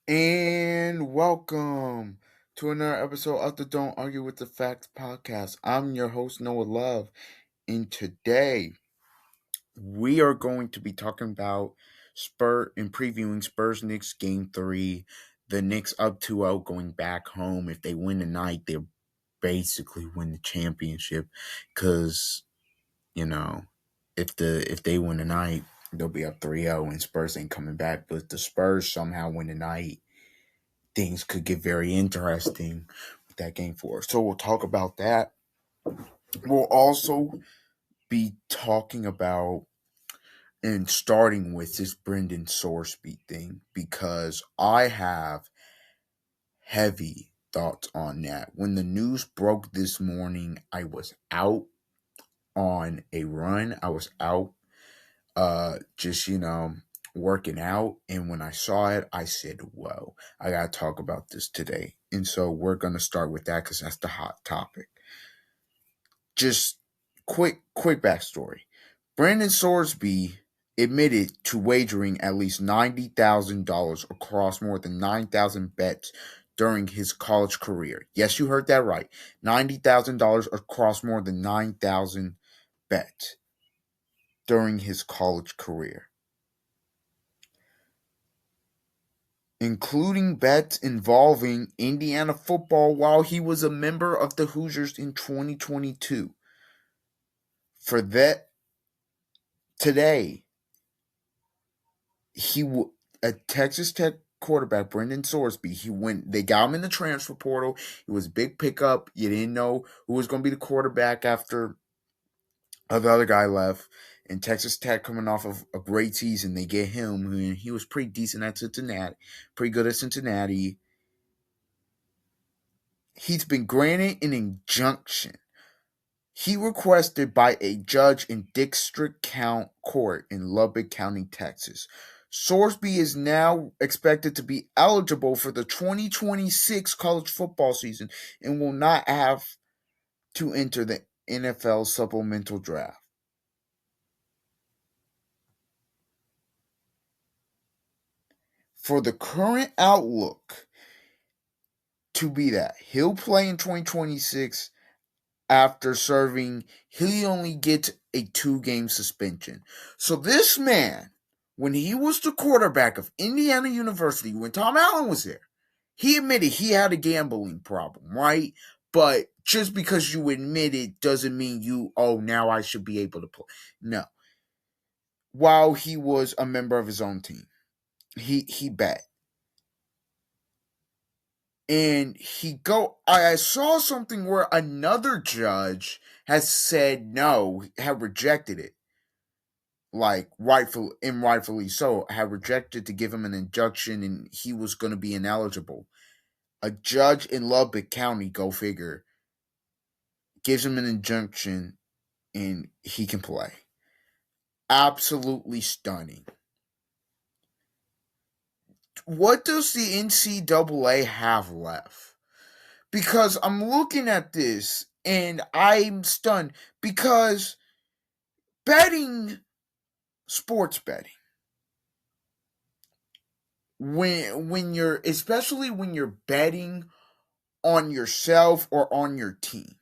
And welcome to another episode of the Don't Argue with the Facts podcast. I'm your host, Noah Love, and today we are going to be talking about previewing Spurs Knicks game 3. The Knicks up 2-0 going back home. If they win tonight, they'll basically win the championship because, you know, if they win tonight, they'll be up 3-0 and Spurs ain't coming back. But if the Spurs somehow win tonight, things could get very interesting with that game 4. So we'll talk about that. We'll also be talking about and starting with this Brendan Sorsby thing because I have heavy thoughts on that. When the news broke this morning, I was out on a run. I was out just working out, and when I saw it I said, whoa, I gotta talk about this today. And so we're gonna start with that because that's the hot topic. Just quick backstory. Brandon Sorsby admitted to wagering at least $90,000 across more than 9,000 bets during his college career. Yes, you heard that right. $90,000 across more than 9,000 bets during his college career, including bets involving Indiana football while he was a member of the Hoosiers in 2022. For that, today, a Texas Tech quarterback, Brendan Sorsby, they got him in the transfer portal. It was a big pickup. You didn't know who was going to be the quarterback after the other guy left. And Texas Tech, coming off of a great season, they get him, and he was pretty decent at Cincinnati, pretty good at Cincinnati. He's been granted an injunction he requested by a judge in District Court in Lubbock County, Texas. Sorsby is now expected to be eligible for the 2026 college football season and will not have to enter the NFL supplemental draft. For the current outlook to be that he'll play in 2026 after serving, he only gets a 2-game suspension. So this man, when he was the quarterback of Indiana University, when Tom Allen was there, he admitted he had a gambling problem, right? But just because you admit it doesn't mean now I should be able to play. No. While he was a member of his own team, he bet. And I saw something where another judge has said no, had rejected it. Like rightfully so, had rejected to give him an injunction and he was going to be ineligible. A judge in Lubbock County, go figure, gives him an injunction and he can play. Absolutely stunning. What does the NCAA have left? Because I'm looking at this and I'm stunned because sports betting, especially when you're betting on yourself or on your team,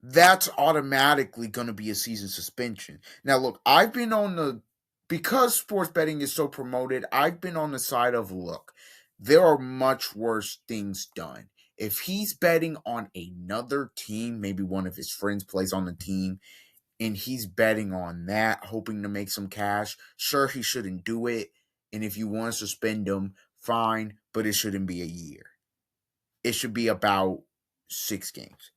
that's automatically going to be a season suspension. Now, look, because sports betting is so promoted, I've been on the side of, look, there are much worse things done. If he's betting on another team, maybe one of his friends plays on the team, and he's betting on that, hoping to make some cash, sure, he shouldn't do it. And if you want to suspend him, fine, but it shouldn't be a year. It should be about 6 games.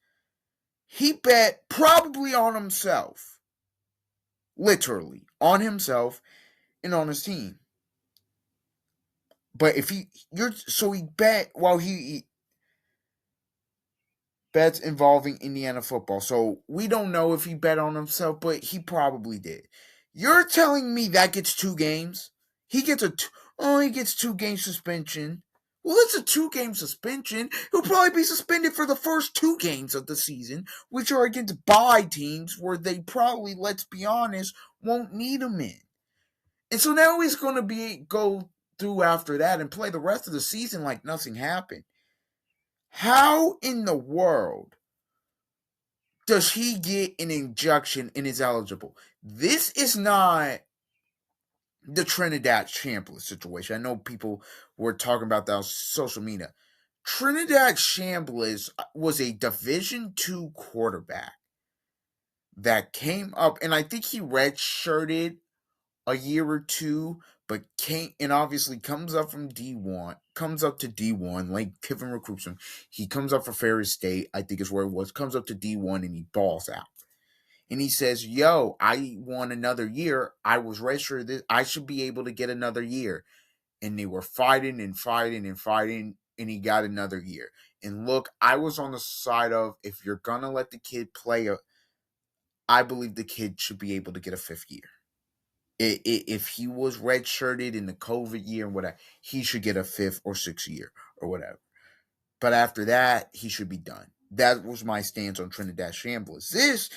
He bet probably on himself. Literally, on himself and on his team. But he bet while he bets involving Indiana football. So we don't know if he bet on himself, but he probably did. You're telling me that gets 2 games? He gets 2-game suspension. Well, it's a 2-game suspension. He'll probably be suspended for the first 2 games of the season, which are against bye teams where they probably, let's be honest, won't need him in. And so now he's going to go through after that and play the rest of the season like nothing happened. How in the world does he get an injunction and is eligible? This is not the Trinidad Chambliss situation. I know people were talking about that on social media. Trinidad Chambliss was a Division II quarterback that came up, and I think he redshirted a year or two, but came and obviously comes up from D1, comes up to D1, like Kiffin recruits him. He comes up for Ferris State, I think is where it was, comes up to D1 and he balls out. And he says, yo, I want another year. I was redshirted this. I should be able to get another year. And they were fighting and fighting and fighting, and he got another year. And look, I was on the side of if you're gonna let the kid play, I believe the kid should be able to get a fifth year. If he was redshirted in the COVID year and whatever, he should get a fifth or sixth year or whatever. But after that, he should be done. That was my stance on Trinidad Chambliss.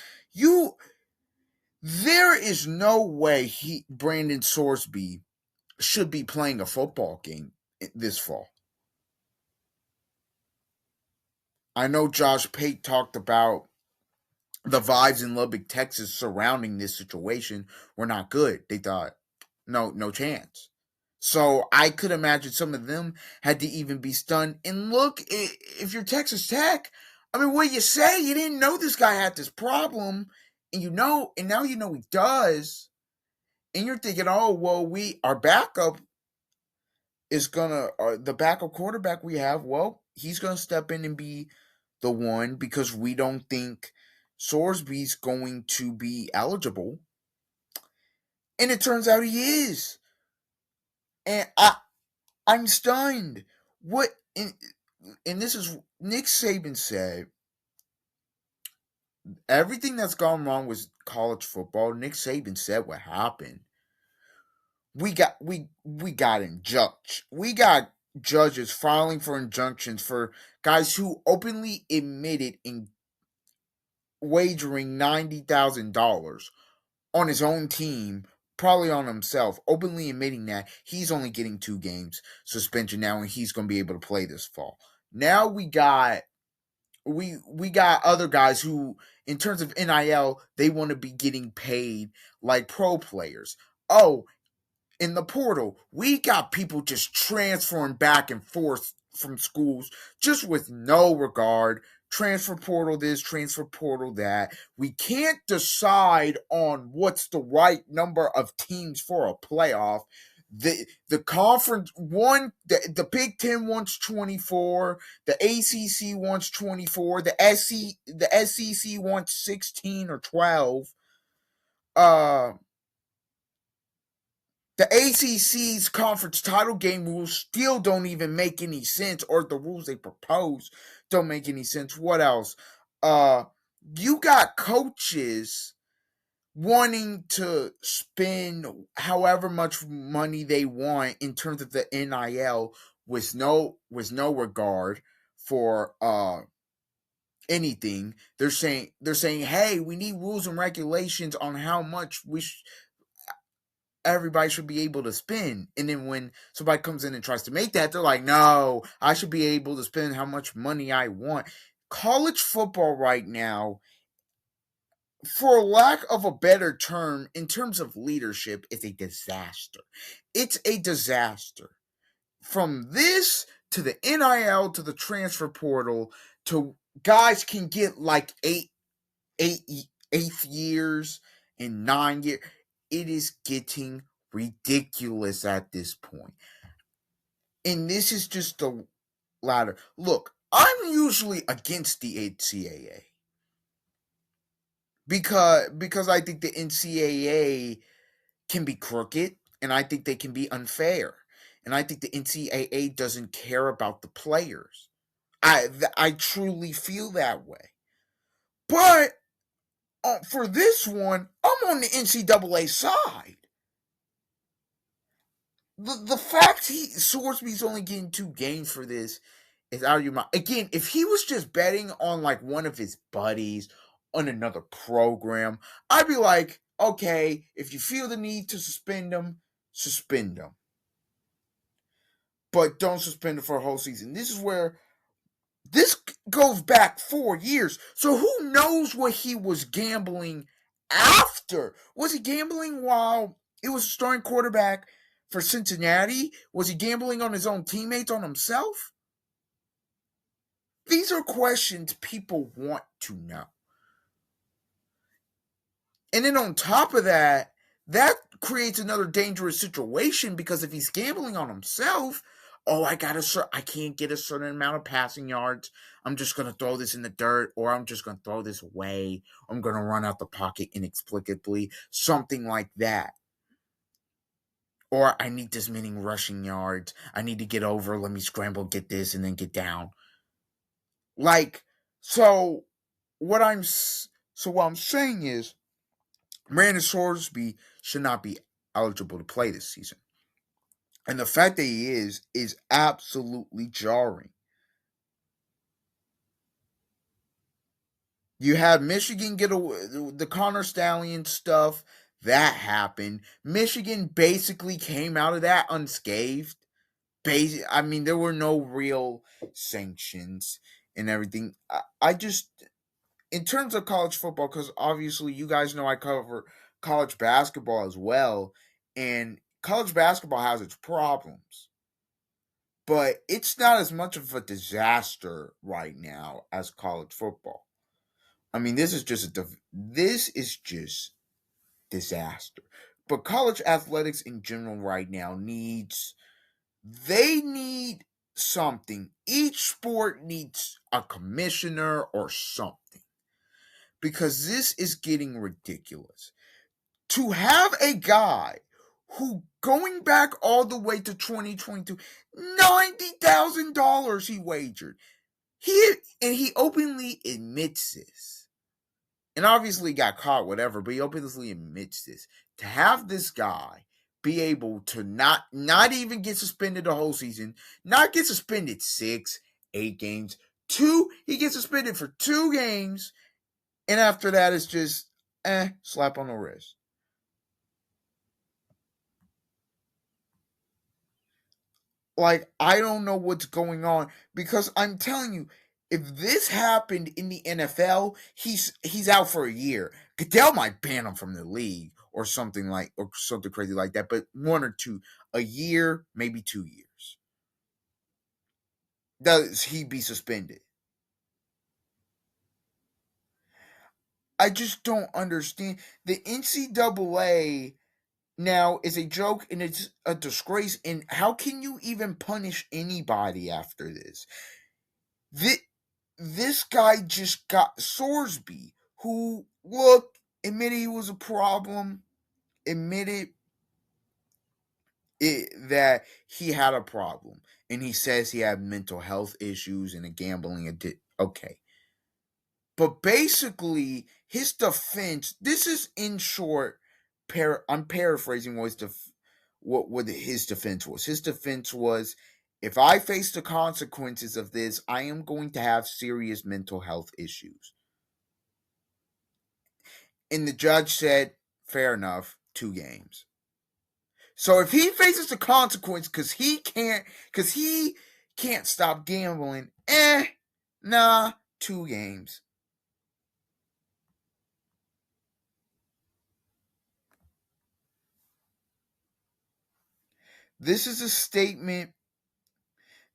There is no way Brandon Sorsby should be playing a football game this fall. I know Josh Pate talked about the vibes in Lubbock, Texas surrounding this situation were not good. They thought, no chance. So I could imagine some of them had to even be stunned. And look, if you're Texas Tech, I mean, what you say? You didn't know this guy had this problem, and now you know he does. And you're thinking, oh, well, our backup is gonna, the backup quarterback we have, well, he's gonna step in and be the one because we don't think Sorsby's going to be eligible. And it turns out he is. And I'm stunned. What and this is Nick Saban said everything that's gone wrong with college football. Nick Saban said what happened. We got injunctions. We got judges filing for injunctions for guys who openly admitted in wagering $90,000 on his own team, probably on himself, openly admitting that he's only getting 2 games suspension now, and he's going to be able to play this fall. Now we got other guys who, in terms of NIL, they want to be getting paid like pro players. Oh, in the portal, we got people just transferring back and forth from schools just with no regard. Transfer portal this, transfer portal that. We can't decide on what's the right number of teams for a playoff. The conference the Big Ten wants 24, the ACC wants 24, the SEC wants 16 or 12. The ACC's conference title game rules still don't even make any sense, or the rules they propose don't make any sense. What else? You got coaches wanting to spend however much money they want in terms of the NIL with no regard for anything. They're saying, hey, we need rules and regulations on how much everybody should be able to spend. And then when somebody comes in and tries to make that, they're like, no, I should be able to spend how much money I want. College football right now, for lack of a better term, in terms of leadership, is a disaster. It's a disaster. From this to the NIL to the transfer portal to guys can get like eighth years and 9 years. It is getting ridiculous at this point. And this is just the ladder. Look, I'm usually against the NCAA. Because I think the NCAA can be crooked, and I think they can be unfair. And I think the NCAA doesn't care about the players. I truly feel that way. But for this one, I'm on the NCAA side. The fact Sorsby's only getting 2 games for this is out of your mind. Again, if he was just betting on like one of his buddies on another program, I'd be like, okay, if you feel the need to suspend him, suspend them, but don't suspend them for a whole season. This is where this goes back 4 years. So who knows what he was gambling after? Was he gambling while he was starting quarterback for Cincinnati? Was he gambling on his own teammates, on himself? These are questions people want to know. And then on top of that, that creates another dangerous situation because if he's gambling on himself, oh, I can't get a certain amount of passing yards. I'm just gonna throw this in the dirt, or I'm just gonna throw this away. I'm gonna run out the pocket inexplicably, something like that. Or I need this many rushing yards. I need to get over. Let me scramble, get this, and then get down. Like so, what I'm saying is Brandon Sorsby should not be eligible to play this season. And the fact that he is absolutely jarring. You have Michigan get the Connor Stallion stuff that happened. Michigan basically came out of that unscathed. I mean, there were no real sanctions and everything. I just, in terms of college football, because obviously you guys know I cover college basketball as well, and college basketball has its problems, but it's not as much of a disaster right now as college football. I mean, this is just disaster. But college athletics in general right now they need something. Each sport needs a commissioner or something because this is getting ridiculous. To have a guy who, going back all the way to 2022, $90,000 he wagered. He openly admits this. And obviously got caught, whatever, but he openly admits this. To have this guy be able to not even get suspended the whole season, not get suspended 6, 8 games, he gets suspended for 2 games, and after that it's just slap on the wrist. Like, I don't know what's going on because I'm telling you, if this happened in the NFL, he's out for a year. Goodell might ban him from the league or something crazy like that. But 1 or 2, a year, maybe 2 years. Does he be suspended? I just don't understand. The NCAA now is a joke and it's a disgrace. And how can you even punish anybody after this? This guy just got Sorsby, who admitted he was a problem, admitted that he had a problem, and he says he had mental health issues and a gambling addiction. Okay, but basically his defense. This is in short. I'm paraphrasing what his defense was. His defense was, if I face the consequences of this, I am going to have serious mental health issues. And the judge said, fair enough, 2 games. So if he faces the consequence because he can't stop gambling, nah, 2 games. This is a statement.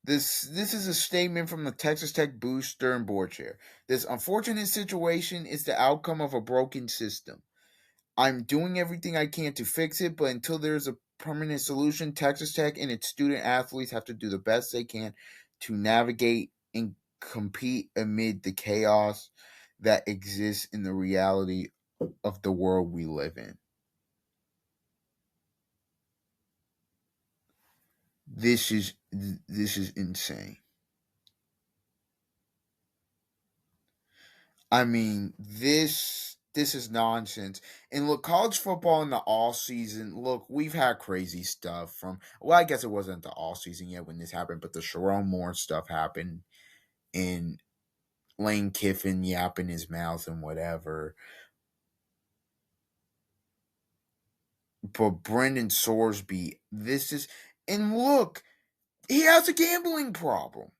This is a statement from the Texas Tech booster and board chair. This unfortunate situation is the outcome of a broken system. I'm doing everything I can to fix it, but until there's a permanent solution, Texas Tech and its student athletes have to do the best they can to navigate and compete amid the chaos that exists in the reality of the world we live in. This is insane. I mean, this is nonsense. And look, college football in the all season. Look, we've had crazy stuff from. Well, I guess it wasn't the all season yet when this happened, but the Sharon Moore stuff happened, and Lane Kiffin yapping his mouth and whatever. But Brendan Sorsby, this is, and look, he has a gambling problem.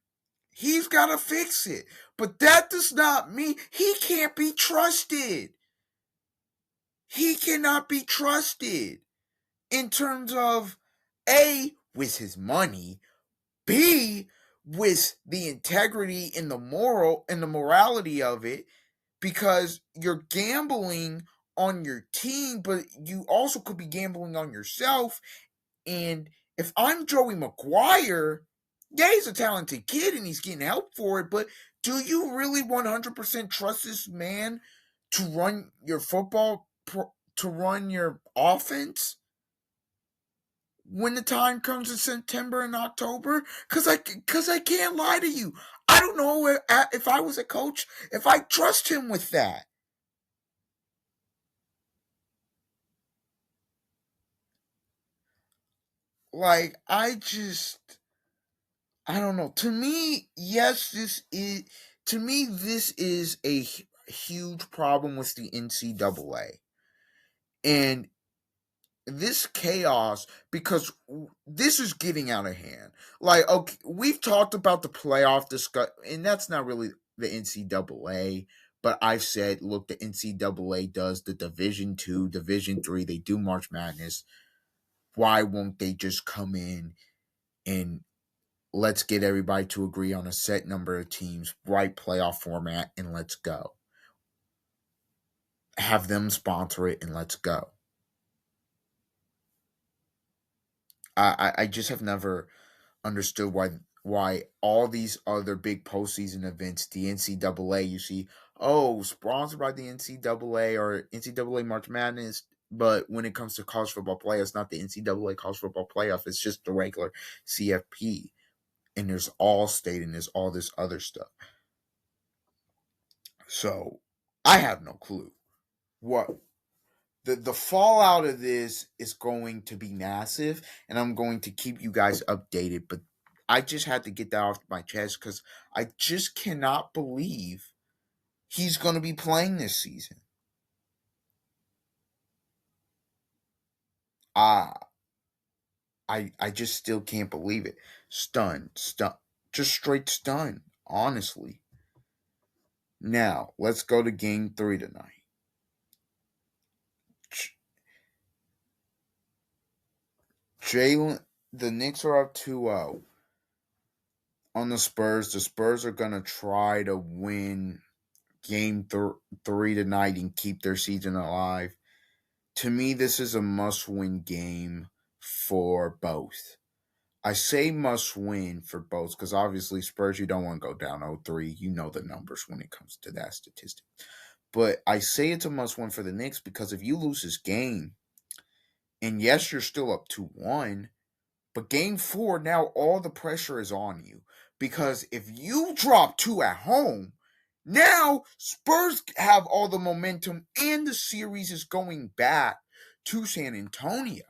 He's got to fix it. But that does not mean he can't be trusted. He cannot be trusted in terms of A, with his money, B, with the integrity and the moral and the morality of it, because you're gambling on your team, but you also could be gambling on yourself. And if I'm Joey McGuire, yeah, he's a talented kid and he's getting help for it, but do you really 100% trust this man to run your to run your offense when the time comes in September and October? Because I can't lie to you. I don't know if I was a coach, if I trust him with that. Like, I don't know. To me, yes, this is a huge problem with the NCAA. And this chaos, because this is getting out of hand. Like, okay, we've talked about the playoff discuss, and that's not really the NCAA. But I've said, look, the NCAA does the Division 2, Division 3. They do March Madness. Why won't they just come in and let's get everybody to agree on a set number of teams, right playoff format, and let's go. Have them sponsor it and let's go. I just have never understood why all these other big postseason events, the NCAA, you see, oh, sponsored by the NCAA or NCAA March Madness, but when it comes to college football playoffs, it's not the NCAA college football playoff, it's just the regular CFP. And there's all state and there's all this other stuff. So I have no clue what the fallout of this is going to be massive, and I'm going to keep you guys updated. But I just had to get that off my chest because I just cannot believe he's going to be playing this season. Ah, I just still can't believe it. Stunned, just straight stunned. Honestly. Now let's go to Game 3 tonight. Jalen, the Knicks are up 2-0 on the Spurs. The Spurs are going to try to win Game 3 tonight and keep their season alive. To me, this is a must win game for both. I say must win for both because obviously Spurs, you don't want to go down 0-3. You know the numbers when it comes to that statistic. But I say it's a must win for the Knicks because if you lose this game, and yes, you're still up 2-1, but Game 4, now all the pressure is on you. Because if you drop two at home, now Spurs have all the momentum and the series is going back to San Antonio.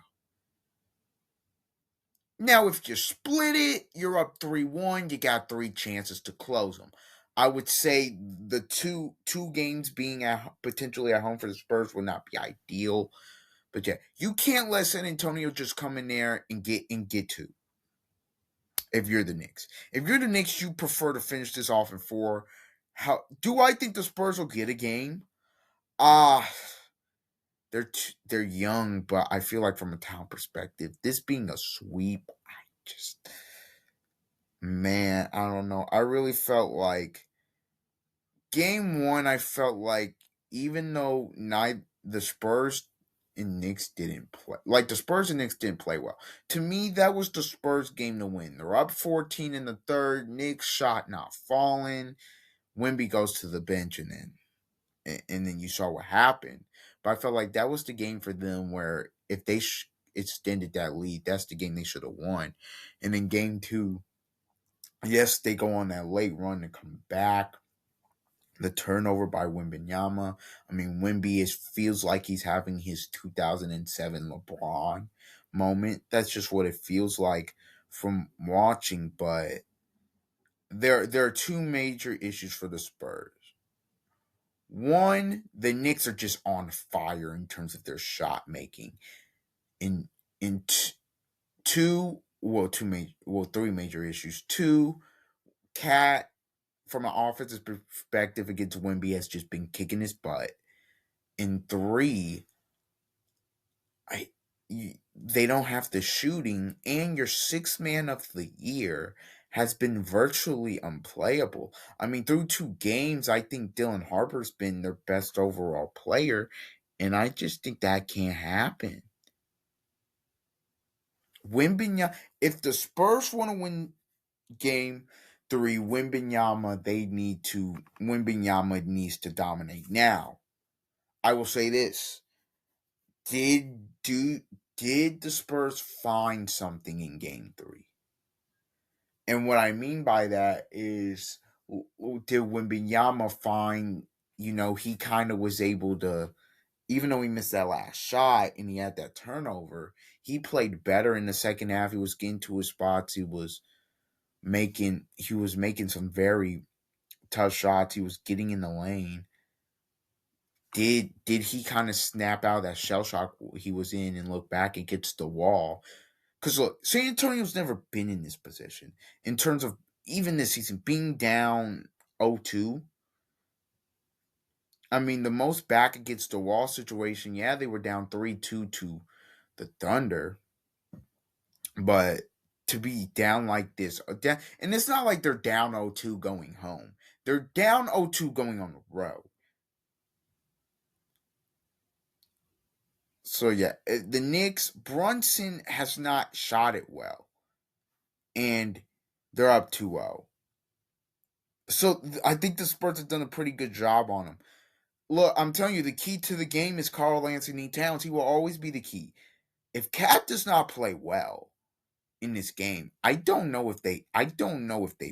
Now, if you split it, you're up 3-1. You got three chances to close them. I would say the two games being potentially at home for the Spurs would not be ideal. But yeah, you can't let San Antonio just come in there and get two. If you're the Knicks. If you're the Knicks, you prefer to finish this off in 4. How do I think the Spurs will get a game? Ah, they're young, but I feel like from a talent perspective, this being a sweep, I just man, I don't know. I really felt like Game 1. I felt like even though the Spurs and Knicks didn't play, like the Spurs and Knicks didn't play well. To me, that was the Spurs game to win. They're up 14 in the third. Knicks shot not falling. Wemby goes to the bench, and then you saw what happened. But I felt like that was the game for them where if they extended that lead, that's the game they should have won. And then Game 2, yes, they go on that late run to come back. The turnover by Wembenyama. I mean, feels like he's having his 2007 LeBron moment. That's just what it feels like from watching. But there are two major issues for the Spurs. One, the Knicks are just on fire in terms of their shot making. in in t- two well two major well three major issues. Two, Cat from an offensive perspective against Wimby has just been kicking his butt. In three, I they don't have the shooting, and your sixth man of the year has been virtually unplayable. I mean, through two games, I think Dylan Harper's been their best overall player, and I just think that can't happen. Wimbinya, if the Spurs want to win game three, Wimbinyama needs to dominate. Now, I will say this: did do did the Spurs find something in game three? And what I mean by that is, did Wimbinyama find? He kind of was able to, even though he missed that last shot and he had that turnover, he played better in the second half. He was getting to his spots. He was making some very tough shots. He was getting in the lane. Did he kind of snap out of that shell shock he was in and look back and gets the wall? Because look, San Antonio's never been in this position in terms of even this season being down 0-2. I mean, the most back against the wall situation, yeah, they were down 3-2 to the Thunder, but to be down like this, and it's not like they're down 0-2 going home. They're down 0-2 going on the road. So yeah, the Knicks, Brunson has not shot it well, and they're up 2-0. So I think the Spurs have done a pretty good job on him. Look, I'm telling you, the key to the game is Karl Anthony Towns. He will always be the key. If Cat does not play well in this game, I don't know if they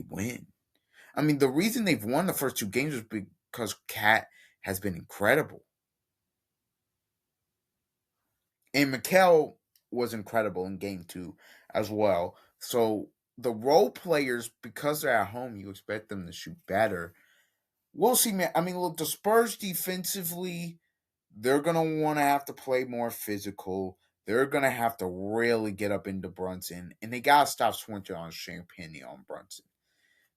win. I mean, the reason they've won the first two games is because Cat has been incredible. And Mikal was incredible in game two as well. So the role players, because they're at home, you expect them to shoot better. We'll see, man. I mean, look, the Spurs defensively, they're gonna want to have to play more physical. They're gonna have to really get up into Brunson, and they gotta stop switching on Champagne on Brunson.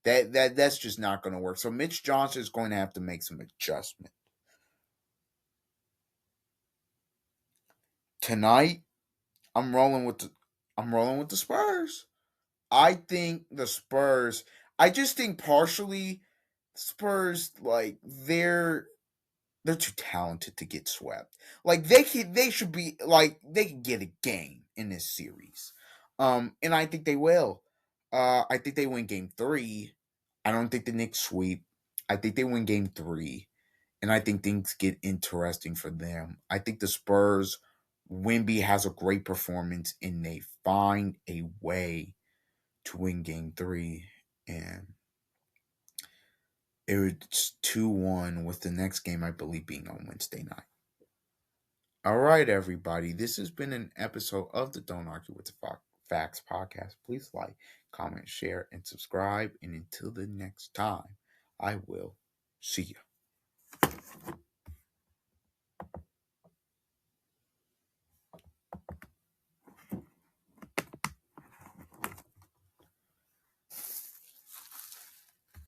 That's just not gonna work. So Mitch Johnson is going to have to make some adjustment tonight. I'm rolling with the I'm rolling with the Spurs. I think the Spurs. I just think partially Spurs, like, they're too talented to get swept. Like, they should be like, they can get a game in this series. And I think they will. I think they win game three. I don't think the Knicks sweep. I think they win game three. And I think things get interesting for them. I think the Spurs, Wimby has a great performance and they find a way to win game three. And it's 2-1 with the next game, I believe, being on Wednesday night. All right, everybody. This has been an episode of the Don't Argue with the Facts podcast. Please like, comment, share, and subscribe. And until the next time, I will see you.